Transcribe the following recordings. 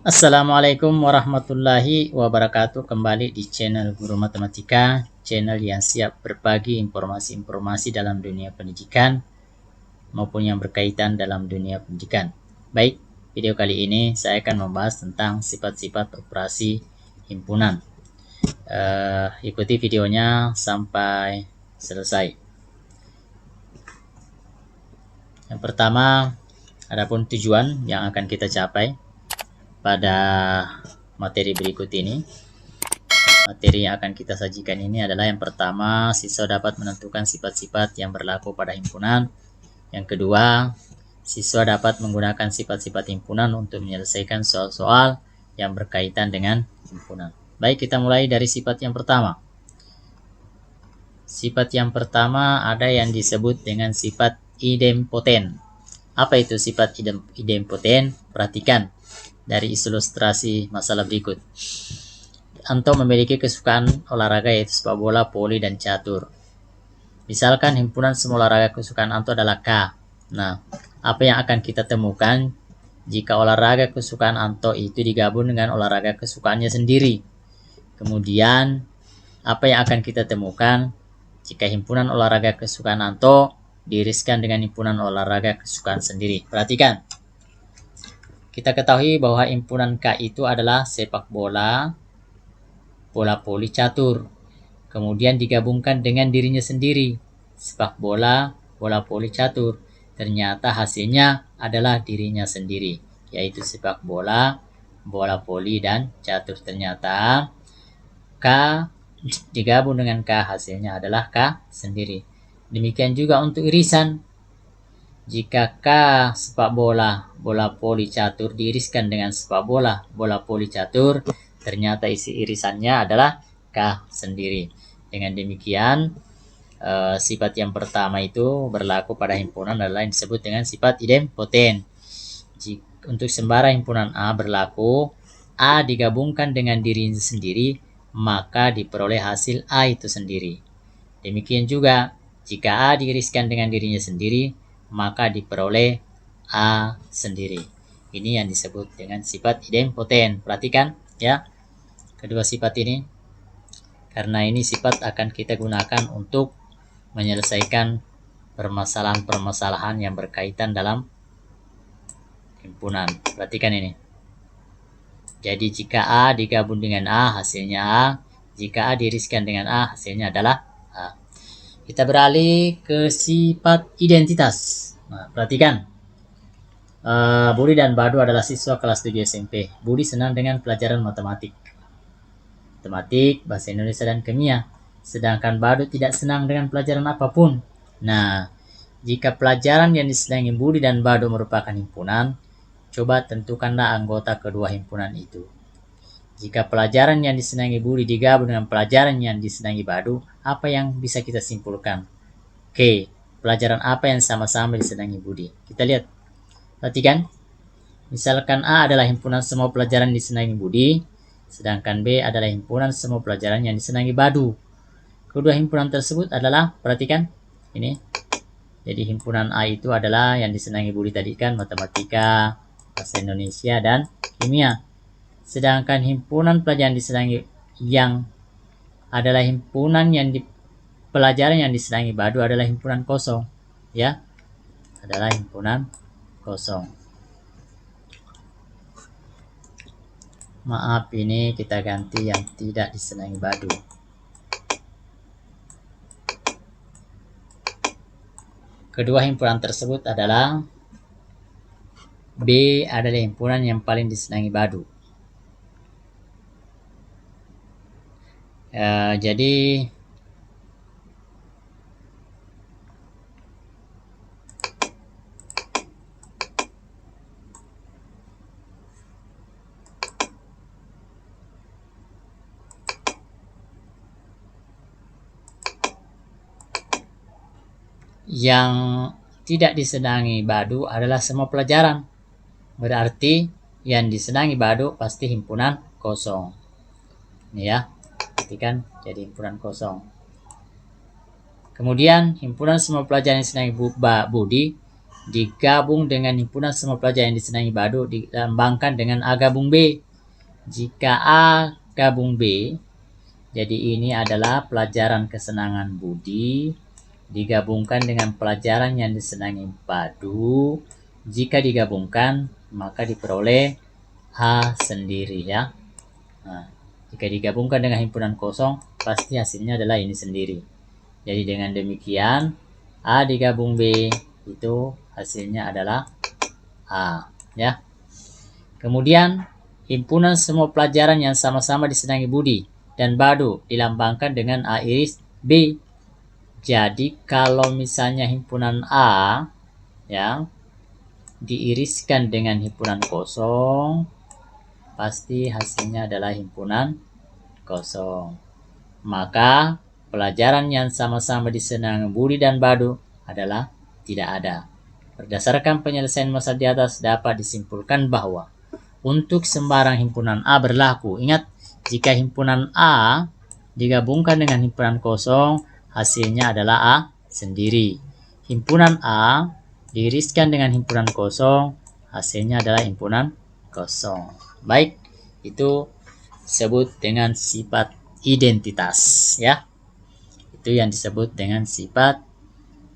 Assalamualaikum warahmatullahi wabarakatuh. Kembali di channel Guru Matematika, channel yang siap berbagi informasi-informasi dalam dunia pendidikan maupun yang berkaitan dalam dunia pendidikan. Baik, video kali ini saya akan membahas tentang sifat-sifat operasi himpunan. Ikuti videonya sampai selesai. Yang pertama, adapun tujuan yang akan kita capai pada materi berikut ini. Materi yang akan kita sajikan ini adalah yang pertama, siswa dapat menentukan sifat-sifat yang berlaku pada himpunan. Yang kedua, siswa dapat menggunakan sifat-sifat himpunan untuk menyelesaikan soal-soal yang berkaitan dengan himpunan. Baik, kita mulai dari sifat yang pertama. Sifat yang pertama ada yang disebut dengan sifat idempoten. Apa itu sifat idempoten? Perhatikan dari ilustrasi masalah berikut. Anto memiliki kesukaan olahraga yaitu sepak bola, voli, dan catur. Misalkan himpunan semua olahraga kesukaan Anto adalah K. Nah, apa yang akan kita temukan jika olahraga kesukaan Anto itu digabung dengan olahraga kesukaannya sendiri? Kemudian, apa yang akan kita temukan jika himpunan olahraga kesukaan Anto diiriskan dengan himpunan olahraga kesukaan sendiri? Perhatikan. Kita ketahui bahwa himpunan K itu adalah sepak bola, bola voli, catur. Kemudian digabungkan dengan dirinya sendiri, sepak bola, bola voli, catur. Ternyata hasilnya adalah dirinya sendiri, yaitu sepak bola, bola voli, dan catur. Ternyata K digabung dengan K, hasilnya adalah K sendiri. Demikian juga untuk irisan. Jika K sepak bola, bola voli, catur diiriskan dengan sepak bola, bola voli, catur, ternyata isi irisannya adalah K sendiri. Dengan demikian, sifat yang pertama itu berlaku pada himpunan adalah yang disebut dengan sifat idempoten. Untuk sembara himpunan A berlaku, A digabungkan dengan dirinya sendiri, maka diperoleh hasil A itu sendiri. Demikian juga, jika A diiriskan dengan dirinya sendiri, maka diperoleh A sendiri. Ini yang disebut dengan sifat idempoten. Perhatikan ya, kedua sifat ini. Karena ini sifat akan kita gunakan untuk menyelesaikan permasalahan-permasalahan yang berkaitan dalam himpunan. Perhatikan ini. Jadi jika A digabung dengan A, hasilnya A. Jika A diiriskan dengan A, hasilnya adalah A. Kita beralih ke sifat identitas. Nah, perhatikan. Budi dan Badu adalah siswa kelas 7 SMP. Budi senang dengan pelajaran matematik, bahasa Indonesia, dan kimia. Sedangkan Badu tidak senang dengan pelajaran apapun. Nah, jika pelajaran yang disenangi Budi dan Badu merupakan himpunan, coba tentukanlah anggota kedua himpunan itu. Jika pelajaran yang disenangi Budi digabung dengan pelajaran yang disenangi Badu, apa yang bisa kita simpulkan? Oke, pelajaran apa yang sama-sama disenangi Budi? Kita lihat. Perhatikan. Misalkan A adalah himpunan semua pelajaran yang disenangi Budi, sedangkan B adalah himpunan semua pelajaran yang disenangi Badu. Kedua himpunan tersebut adalah, perhatikan, ini. Jadi himpunan A itu adalah yang disenangi Budi tadi kan, matematika, bahasa Indonesia, dan kimia. Sedangkan himpunan pelajaran disenangi yang adalah himpunan yang pelajaran yang disenangi Badu adalah himpunan kosong, ya, adalah himpunan kosong. Maaf, ini kita ganti yang tidak disenangi Badu. Kedua himpunan tersebut adalah B adalah himpunan yang paling disenangi Badu. Jadi yang tidak disenangi Badu adalah semua pelajaran. Berarti yang disenangi Badu pasti himpunan kosong. Ini ya, perhatikan, jadi himpunan kosong. Kemudian himpunan semua pelajaran yang disenangi Budi digabung dengan himpunan semua pelajar yang disenangi Badu dilambangkan dengan A gabung B. Jika A gabung B, jadi ini adalah pelajaran kesenangan Budi digabungkan dengan pelajaran yang disenangi Badu. Jika digabungkan, maka diperoleh H sendiri ya. Nah, jika digabungkan dengan himpunan kosong, pasti hasilnya adalah ini sendiri. Jadi dengan demikian, A digabung B itu hasilnya adalah A ya. Kemudian himpunan semua pelajaran yang sama-sama disenangi Budi dan Badu dilambangkan dengan A iris B. Jadi kalau misalnya himpunan A ya diiriskan dengan himpunan kosong, pasti hasilnya adalah himpunan kosong. Maka pelajaran yang sama-sama disenangi Budi dan Badu adalah tidak ada. Berdasarkan penyelesaian masalah di atas dapat disimpulkan bahwa untuk sembarang himpunan A berlaku. Ingat, jika himpunan A digabungkan dengan himpunan kosong, hasilnya adalah A sendiri. Himpunan A diiriskan dengan himpunan kosong, hasilnya adalah himpunan kosong. Baik, itu disebut dengan sifat identitas ya. Itu yang disebut dengan sifat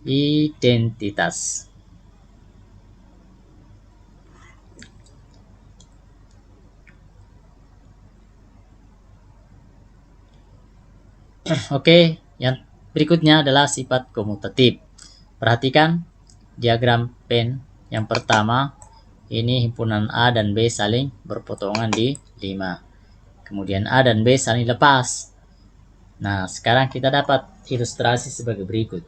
identitas. Oke, yang berikutnya adalah sifat komutatif. Perhatikan diagram pen yang pertama. Ini himpunan A dan B saling berpotongan di 5. Kemudian A dan B saling lepas. Nah, sekarang kita dapat ilustrasi sebagai berikut.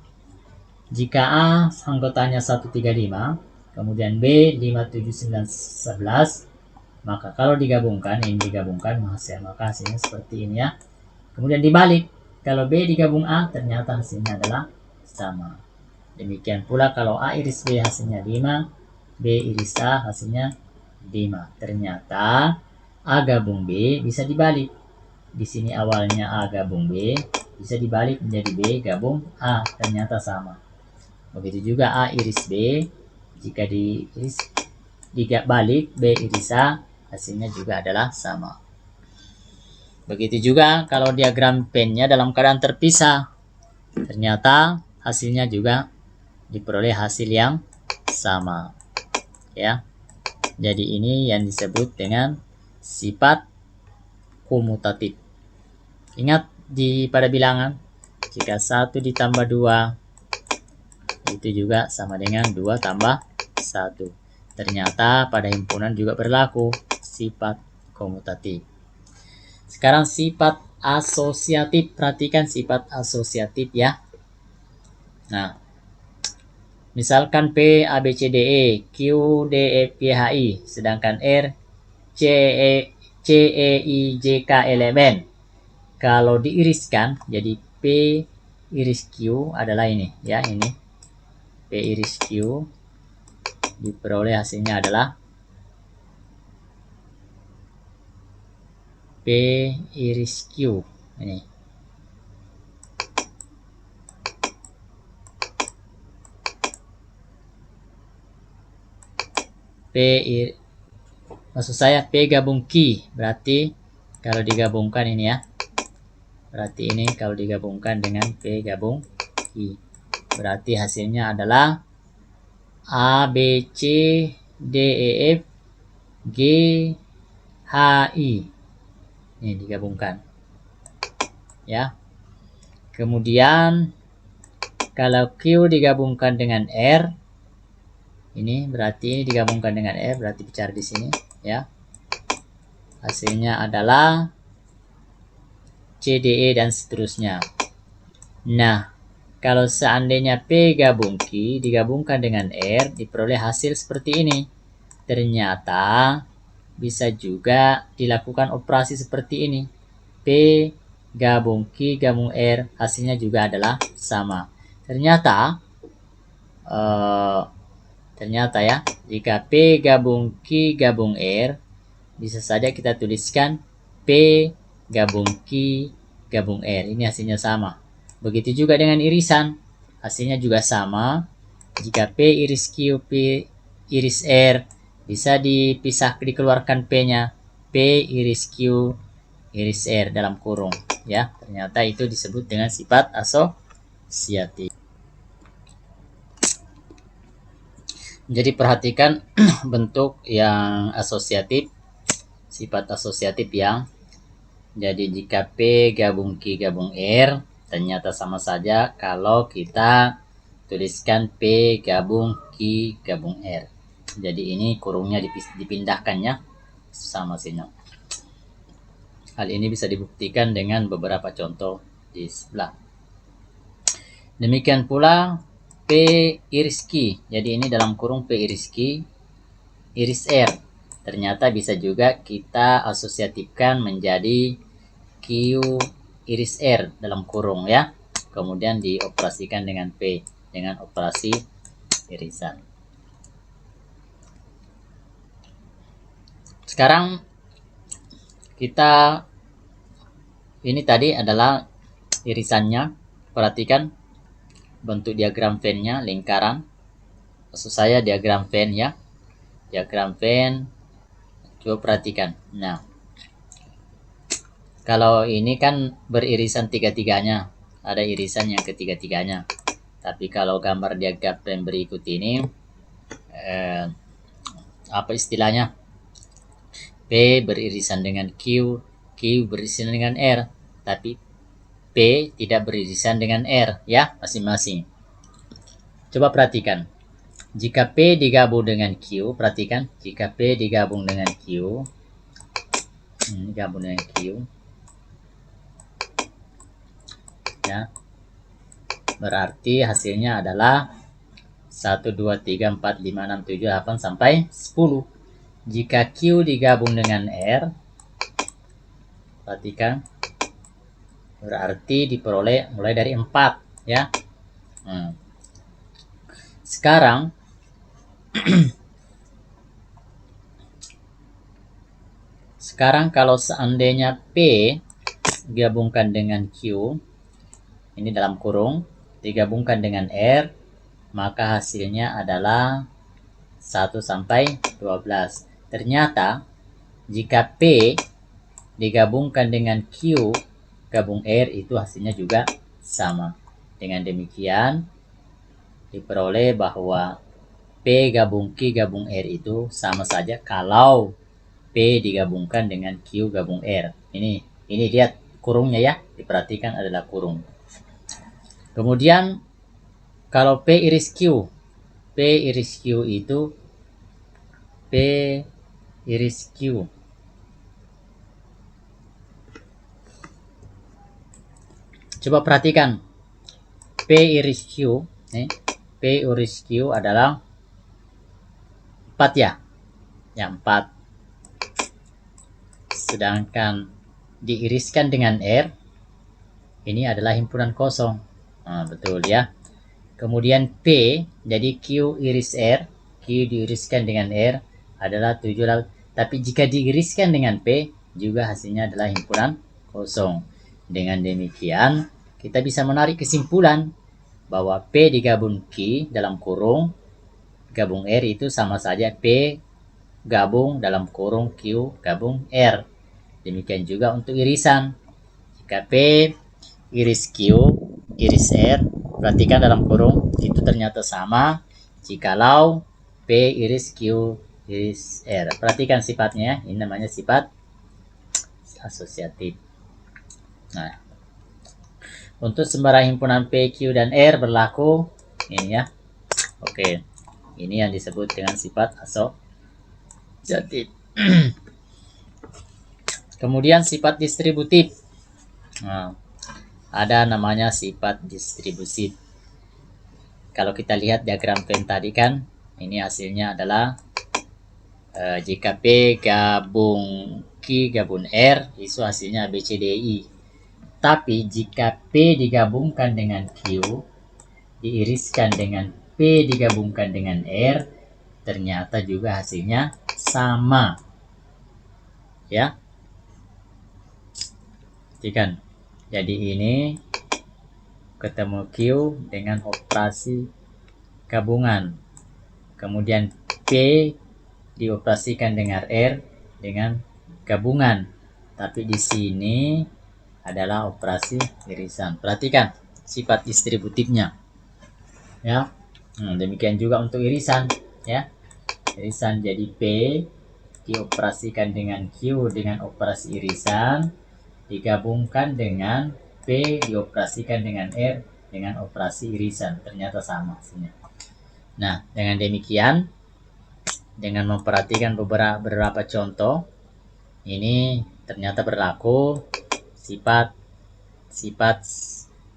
Jika A anggotanya 135, kemudian B 5, 7, 9, 11, maka kalau digabungkan, ini digabungkan, maka hasilnya seperti ini ya. Kemudian dibalik, kalau B digabung A, ternyata hasilnya adalah sama. Demikian pula kalau A iris B hasilnya 5, B iris A hasilnya 5. Ternyata A gabung B bisa dibalik. Di sini awalnya A gabung B, bisa dibalik menjadi B gabung A, ternyata sama. Begitu juga A iris B, jika dibalik B iris A, hasilnya juga adalah sama. Begitu juga kalau diagram pennya dalam keadaan terpisah, ternyata hasilnya juga diperoleh hasil yang sama ya. Jadi ini yang disebut dengan sifat komutatif. Ingat pada bilangan, jika 1 ditambah 2 itu juga sama dengan 2 tambah 1. Ternyata pada himpunan juga berlaku sifat komutatif. Sekarang sifat asosiatif. Perhatikan sifat asosiatif ya. Nah, misalkan P, A, B, C, D, E, Q, D, E, F, G, H, I, sedangkan R, C, E, I, J, K elemen. Kalau diiriskan, jadi P iris Q adalah ini, ya ini. P iris Q, diperoleh hasilnya adalah P iris Q, ini. Maksud saya P gabung Q, berarti kalau digabungkan ini ya, berarti ini kalau digabungkan dengan P gabung Q, berarti hasilnya adalah A, B, C, D, E, F, G, H, I. Ini digabungkan ya. Kemudian kalau Q digabungkan dengan R, ini berarti ini digabungkan dengan R, berarti bicara di sini ya. Hasilnya adalah C, D, E dan seterusnya. Nah, kalau seandainya P gabung Q digabungkan dengan R, diperoleh hasil seperti ini. Ternyata bisa juga dilakukan operasi seperti ini. P gabung Q gabung R, hasilnya juga adalah sama. Ternyata ya, jika P gabung Q gabung R, bisa saja kita tuliskan P gabung Q gabung R. Ini hasilnya sama. Begitu juga dengan irisan, hasilnya juga sama. Jika P iris Q, P iris R, bisa dikeluarkan P-nya. P iris Q, iris R dalam kurung. Ya, ternyata itu disebut dengan sifat asosiatif. Jadi perhatikan bentuk yang asosiatif, sifat asosiatif yang jadi jika P gabung Q gabung R, ternyata sama saja kalau kita tuliskan P gabung Q gabung R. Jadi ini kurungnya dipindahkan ya, sama sini. Hal ini bisa dibuktikan dengan beberapa contoh di sebelah. Demikian pula P iris Q. Jadi ini dalam kurung P iris Q, iris R. Ternyata bisa juga kita asosiatifkan menjadi Q iris R dalam kurung ya. Kemudian dioperasikan dengan P dengan operasi irisan. Sekarang kita ini tadi adalah irisannya. Perhatikan bentuk diagram Venn-nya, lingkaran. Maksud saya diagram Venn ya. Diagram Venn. Coba perhatikan. Nah, kalau ini kan beririsan tiga-tiganya. Ada irisan yang ketiga-tiganya. Tapi kalau gambar diagram Venn berikut ini, apa istilahnya? P beririsan dengan Q, Q beririsan dengan R. Tapi P tidak beririsan dengan R ya, masing-masing. Coba perhatikan. Jika P digabung dengan Q, perhatikan. Jika P digabung dengan Q, gabung dengan Q, ya, berarti hasilnya adalah 1, 2, 3, 4, 5, 6, 7, 8, sampai 10. Jika Q digabung dengan R, perhatikan, berarti diperoleh mulai dari 4 ya. Sekarang kalau seandainya P digabungkan dengan Q, ini dalam kurung, digabungkan dengan R, maka hasilnya adalah 1 sampai 12. Ternyata jika P digabungkan dengan Q gabung R, itu hasilnya juga sama. Dengan demikian diperoleh bahwa P gabung Q gabung R itu sama saja kalau P digabungkan dengan Q gabung R. Ini lihat kurungnya ya, diperhatikan adalah kurung. Kemudian kalau P iris Q, P iris Q itu P iris Q. Coba perhatikan P iris Q, P iris Q adalah 4 ya. Ya, 4. Sedangkan diiriskan dengan R, ini adalah himpunan kosong. Nah, betul ya. Kemudian P, jadi Q iris R, Q diiriskan dengan R adalah 7. Tapi jika diiriskan dengan P, juga hasilnya adalah himpunan kosong. Dengan demikian, kita bisa menarik kesimpulan bahwa P digabung Q dalam kurung gabung R itu sama saja P gabung dalam kurung Q gabung R. Demikian juga untuk irisan. Jika P iris Q, iris R, perhatikan dalam kurung itu ternyata sama jikalau P iris Q, iris R. Perhatikan sifatnya, ini namanya sifat asosiatif. Nah, untuk sembarang himpunan P, Q, dan R berlaku ini ya. Oke, ini yang disebut dengan sifat asosiatif. Kemudian sifat distributif. Nah, ada namanya sifat distributif. Kalau kita lihat diagram Venn tadi kan, ini hasilnya adalah jika P gabung Q gabung R, itu hasilnya ABCDI. Tapi jika P digabungkan dengan Q, diiriskan dengan P digabungkan dengan R, ternyata juga hasilnya sama. Ya. Perhatikan. Jadi ini ketemu Q dengan operasi gabungan. Kemudian P dioperasikan dengan R dengan gabungan. Tapi di sini adalah operasi irisan. Perhatikan sifat distributifnya. Ya. Demikian juga untuk irisan, ya. Irisan jadi P dioperasikan dengan Q dengan operasi irisan digabungkan dengan P dioperasikan dengan R dengan operasi irisan. Ternyata sama hasilnya. Nah, dengan demikian, dengan memperhatikan beberapa contoh, ini ternyata berlaku sifat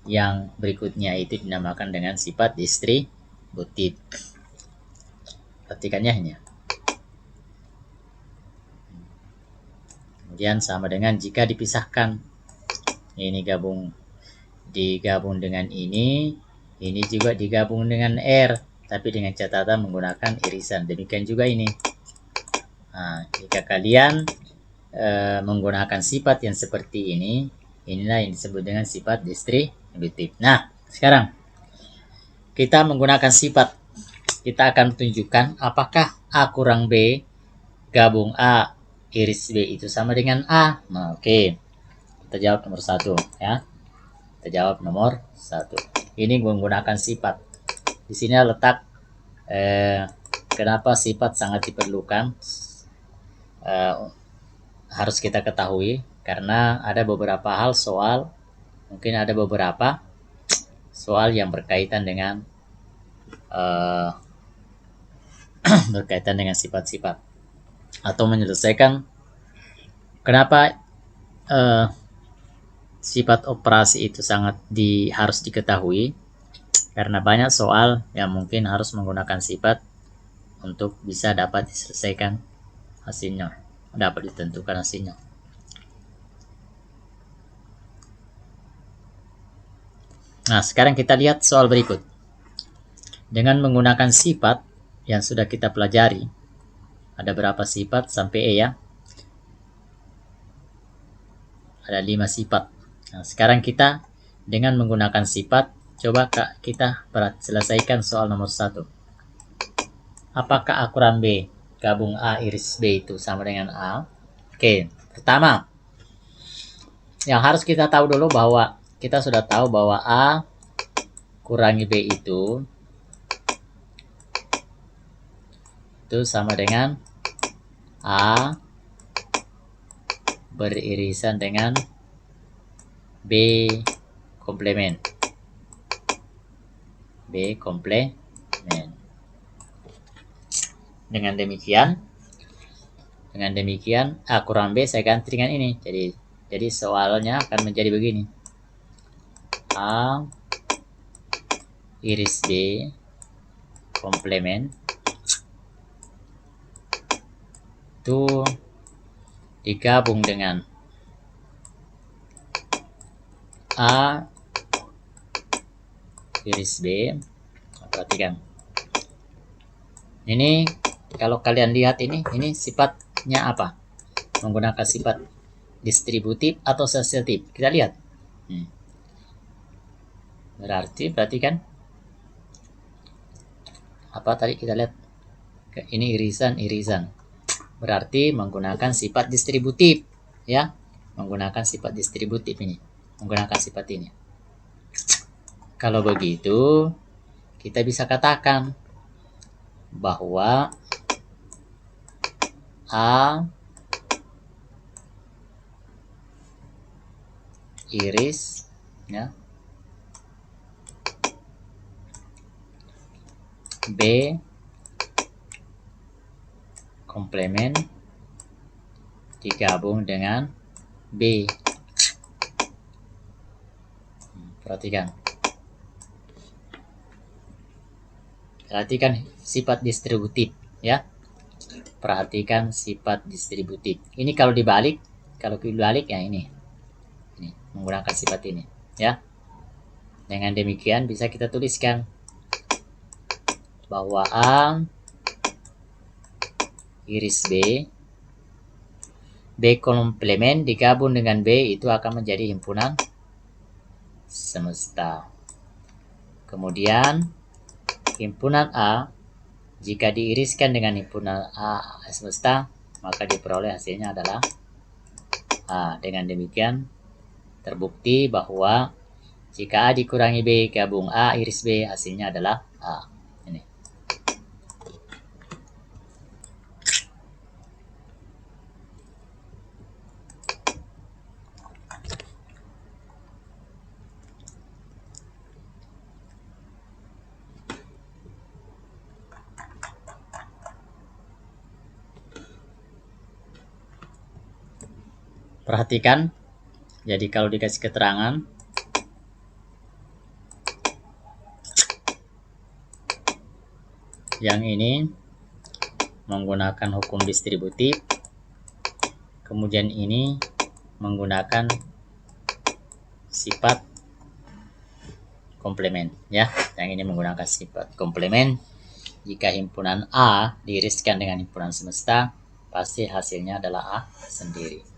yang berikutnya itu dinamakan dengan sifat distributif. Perhatikannya ini. Kemudian sama dengan jika dipisahkan. Ini digabung dengan ini juga digabung dengan R, tapi dengan catatan menggunakan irisan. Demikian juga ini. Nah, jika kalian menggunakan sifat yang seperti ini, inilah yang disebut dengan sifat distributif. Nah, sekarang kita menggunakan sifat, kita akan tunjukkan apakah A kurang B gabung A iris B itu sama dengan A. Nah, oke. Kita jawab nomor 1, ya. Kita jawab nomor 1. Ini menggunakan sifat. Di sini letak kenapa sifat sangat diperlukan, harus kita ketahui, karena ada beberapa hal soal, mungkin ada beberapa soal yang berkaitan dengan sifat-sifat atau menyelesaikan kenapa sifat operasi itu sangat harus diketahui, karena banyak soal yang mungkin harus menggunakan sifat untuk bisa dapat diselesaikan hasilnya, dapat ditentukan hasilnya. Nah, sekarang kita lihat soal berikut. Dengan menggunakan sifat yang sudah kita pelajari, ada berapa sifat sampai E, ya? Ada 5 sifat. Nah, sekarang kita dengan menggunakan sifat, coba kita selesaikan soal nomor 1. Apakah A kurang B gabung A iris B itu sama dengan A? Oke, pertama yang harus kita tahu dulu bahwa kita sudah tahu bahwa A kurangi B itu sama dengan A beririsan dengan B komplemen. B komplemen. Dengan demikian A kurang B saya ganti dengan ini. Jadi soalnya akan menjadi begini. A iris B komplemen itu digabung dengan A iris B. Perhatikan. Ini kalau kalian lihat ini sifatnya apa? Menggunakan sifat distributif atau asosiatif. Kita lihat. Berarti perhatikan. Apa tadi kita lihat? Ini irisan. Berarti menggunakan sifat distributif, ya. Menggunakan sifat distributif ini. Menggunakan sifat ini. Kalau begitu, kita bisa katakan bahwa A iris, ya, B komplemen digabung dengan B. Perhatikan sifat distributif, ya. Perhatikan sifat distributif. Ini kalau dibalik ya ini menggunakan sifat ini, ya. Dengan demikian bisa kita tuliskan bahwa A iris B komplemen digabung dengan B itu akan menjadi himpunan semesta. Kemudian himpunan A jika diiriskan dengan himpunan A semesta, maka diperoleh hasilnya adalah A. Dengan demikian terbukti bahwa jika A dikurangi B gabung A iris B, hasilnya adalah A. Ini. Perhatikan, jadi kalau dikasih keterangan, yang ini menggunakan hukum distributif, kemudian ini menggunakan sifat komplemen, ya. Yang ini menggunakan sifat komplemen. Jika himpunan A diiriskan dengan himpunan semesta, pasti hasilnya adalah A sendiri.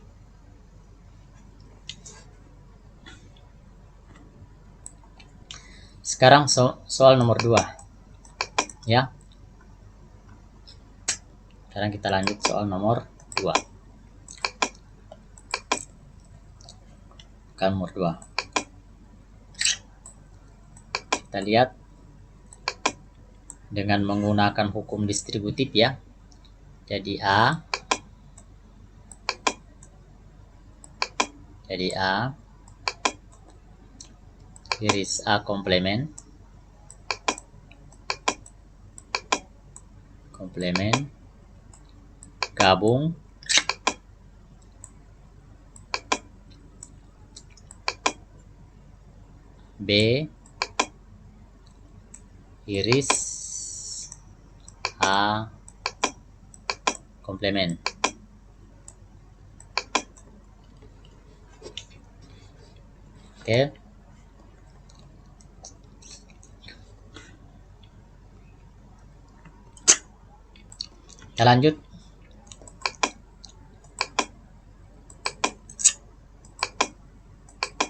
Sekarang soal nomor 2, ya. Sekarang kita lanjut soal nomor 2. Nomor 2. Kita lihat dengan menggunakan hukum distributif, ya. Jadi A iris A komplemen gabung B iris A komplemen. Oke. Kita lanjut.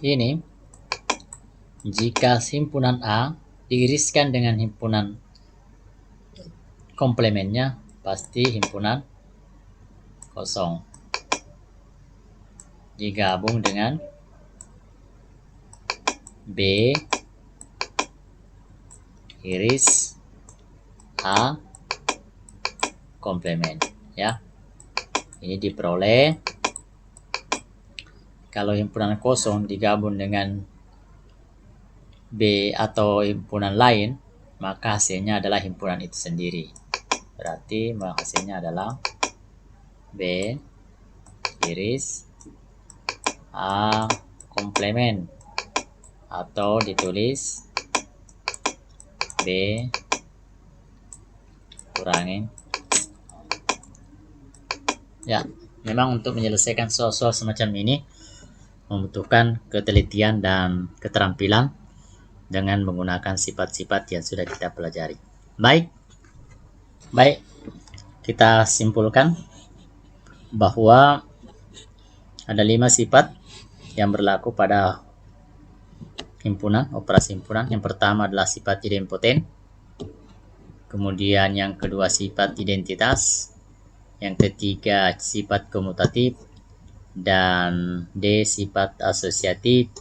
Ini jika himpunan A diiriskan dengan himpunan komplemennya, pasti himpunan kosong digabung dengan B iris A komplemen, ya. Ini diperoleh kalau himpunan kosong digabung dengan B atau himpunan lain, maka hasilnya adalah himpunan itu sendiri. Berarti hasilnya adalah B iris A komplemen, atau ditulis B kurangin. Ya, memang untuk menyelesaikan soal-soal semacam ini membutuhkan ketelitian dan keterampilan dengan menggunakan sifat-sifat yang sudah kita pelajari. Baik, kita simpulkan bahwa ada 5 sifat yang berlaku pada himpunan, operasi himpunan. Yang pertama adalah sifat idempoten, kemudian yang kedua sifat identitas, yang ketiga sifat komutatif, dan D sifat asosiatif,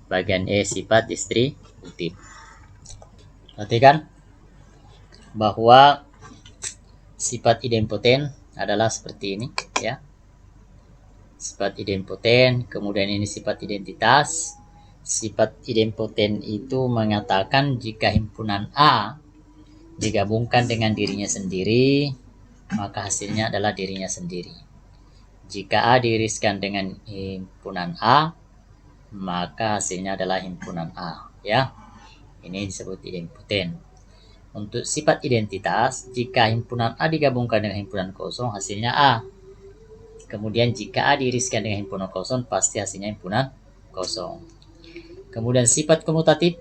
bagian E sifat distributif. Perhatikan bahwa sifat idempoten adalah seperti ini, ya. Sifat idempoten, kemudian ini sifat identitas. Sifat idempoten itu mengatakan jika himpunan A digabungkan dengan dirinya sendiri, maka hasilnya adalah dirinya sendiri. Jika A diiriskan dengan himpunan A, maka hasilnya adalah himpunan A, ya. Ini disebut idempoten. Untuk sifat identitas, jika himpunan A digabungkan dengan himpunan kosong, hasilnya A. Kemudian jika A diiriskan dengan himpunan kosong, pasti hasilnya himpunan kosong. Kemudian sifat komutatif,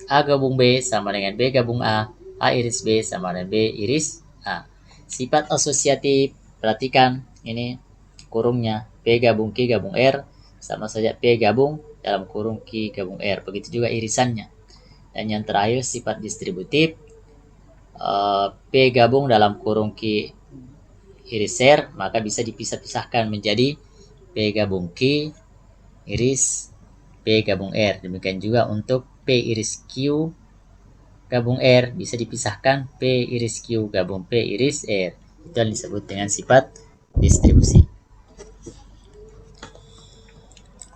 A gabung B sama dengan B gabung A, A iris B sama dengan B iris A. Sifat asosiatif, perhatikan ini kurungnya, P gabung Q gabung R sama saja P gabung dalam kurung Q gabung R. Begitu juga irisannya. Dan yang terakhir sifat distributif, P gabung dalam kurung Q iris R, maka bisa dipisah-pisahkan menjadi P gabung Q iris P gabung R. Demikian juga untuk P iris Q gabung R bisa dipisahkan P iris Q gabung P iris R. Itu yang disebut dengan sifat distribusi.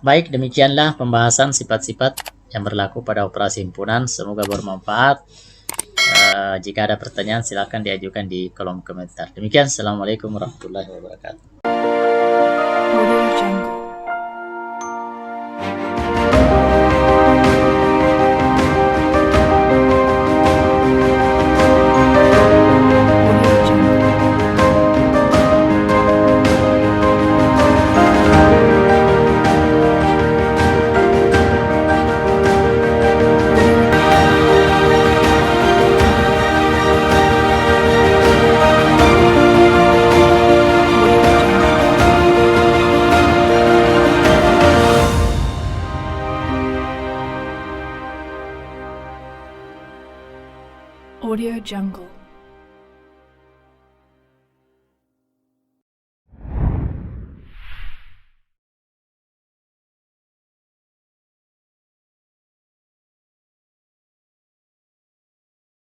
Baik, demikianlah pembahasan sifat-sifat yang berlaku pada operasi himpunan. Semoga bermanfaat. Jika ada pertanyaan silakan diajukan di kolom komentar. Demikian, assalamualaikum warahmatullahi wabarakatuh. Audio Jungle. Audio Jungle. Audio Jungle.